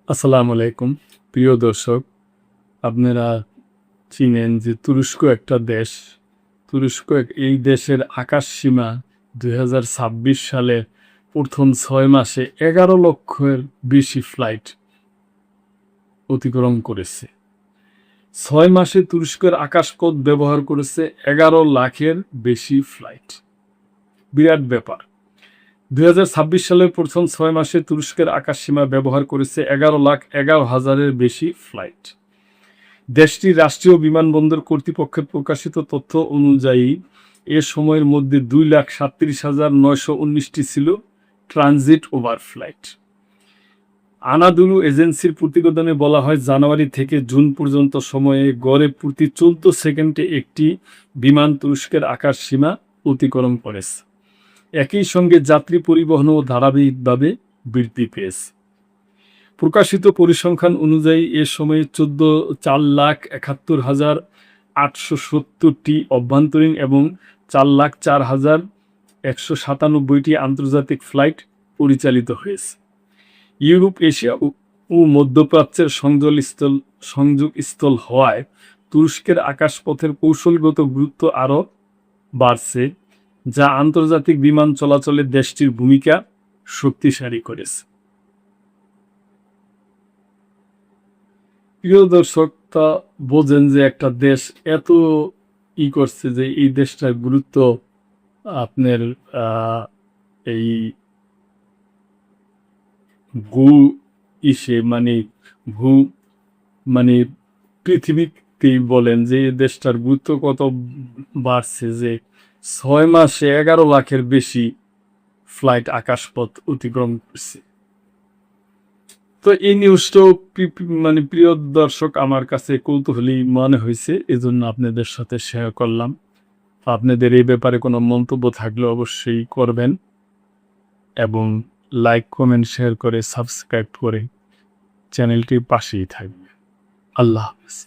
আসসালামু আলাইকুম প্রিয় দর্শক, আপনারা চিনেন যে তুরস্ক একটা দেশ। এই দেশের আকাশ সীমা 2026 সালে প্রথম 6 মাসে 11 লক্ষের বেশি ফ্লাইট অতিক্রম করেছে। 6 মাসে তুরস্কের আকাশপথ ব্যবহার করেছে 11 লাখের বেশি ফ্লাইট। বিরাট ব্যাপার। 2026 সালের প্রথম 6 মাসে তুরস্কের আকাশসীমা ব্যবহার করেছে 11,11,000-এর বেশি ফ্লাইট। দেশটির রাষ্ট্রীয় বিমানবন্দর কর্তৃপক্ষের প্রকাশিত তথ্য অনুযায়ী এ সময়ের মধ্যে 2,37,919টি ছিল ট্রানজিট ওভারফ্লাইট। আনাদুলু এজেন্সির প্রতিবেদনে বলা হয়, জানুয়ারি থেকে জুন পর্যন্ত সময়ে গড়ে প্রতি 14 সেকেন্ডে একটি বিমান তুরস্কের আকাশসীমা অতিক্রম করেছে। একই সঙ্গে যাত্রী পরিবহনও ধারাবাহিকভাবে বৃদ্ধি পেয়েছে। প্রকাশিত পরিসংখ্যান অনুযায়ী এ সময়ে 4,71,870টি অভ্যন্তরীণ এবং 4,04,197টি আন্তর্জাতিক ফ্লাইট পরিচালিত হয়েছে। ইউরোপ, এশিয়া ও মধ্যপ্রাচ্যের সংযোগস্থল হওয়ায় তুরস্কের আকাশপথের কৌশলগত গুরুত্ব আরও বাড়ছে, যা আন্তর্জাতিক বিমান চলাচলে দেশটির ভূমিকা শক্তিশালী করেছে। প্রিয় দর্শক, তা বোঝেন যে একটা দেশ এত করছে যে এই দেশটার গুরুত্ব আপনার এই ভূ মানে ভূ মানে পৃথিবীতেই বলেন যে এই দেশটার গুরুত্ব কত বাড়ছে যে 6 মাসে 11 লাখের বেশি ফ্লাইট আকাশপথ অতিক্রম করছে। তো এই নিউজটাও প্রিয় দর্শক আমার কাছে কৌতূহলী মনে হয়েছে, এজন্য আপনাদের সাথে শেয়ার করলাম। আপনাদের এই ব্যাপারে কোনো মন্তব্য থাকলে অবশ্যই করবেন এবং লাইক, কমেন্ট, শেয়ার করে সাবস্ক্রাইব করে চ্যানেলটির পাশেই থাকবে। আল্লাহ হাফেজ।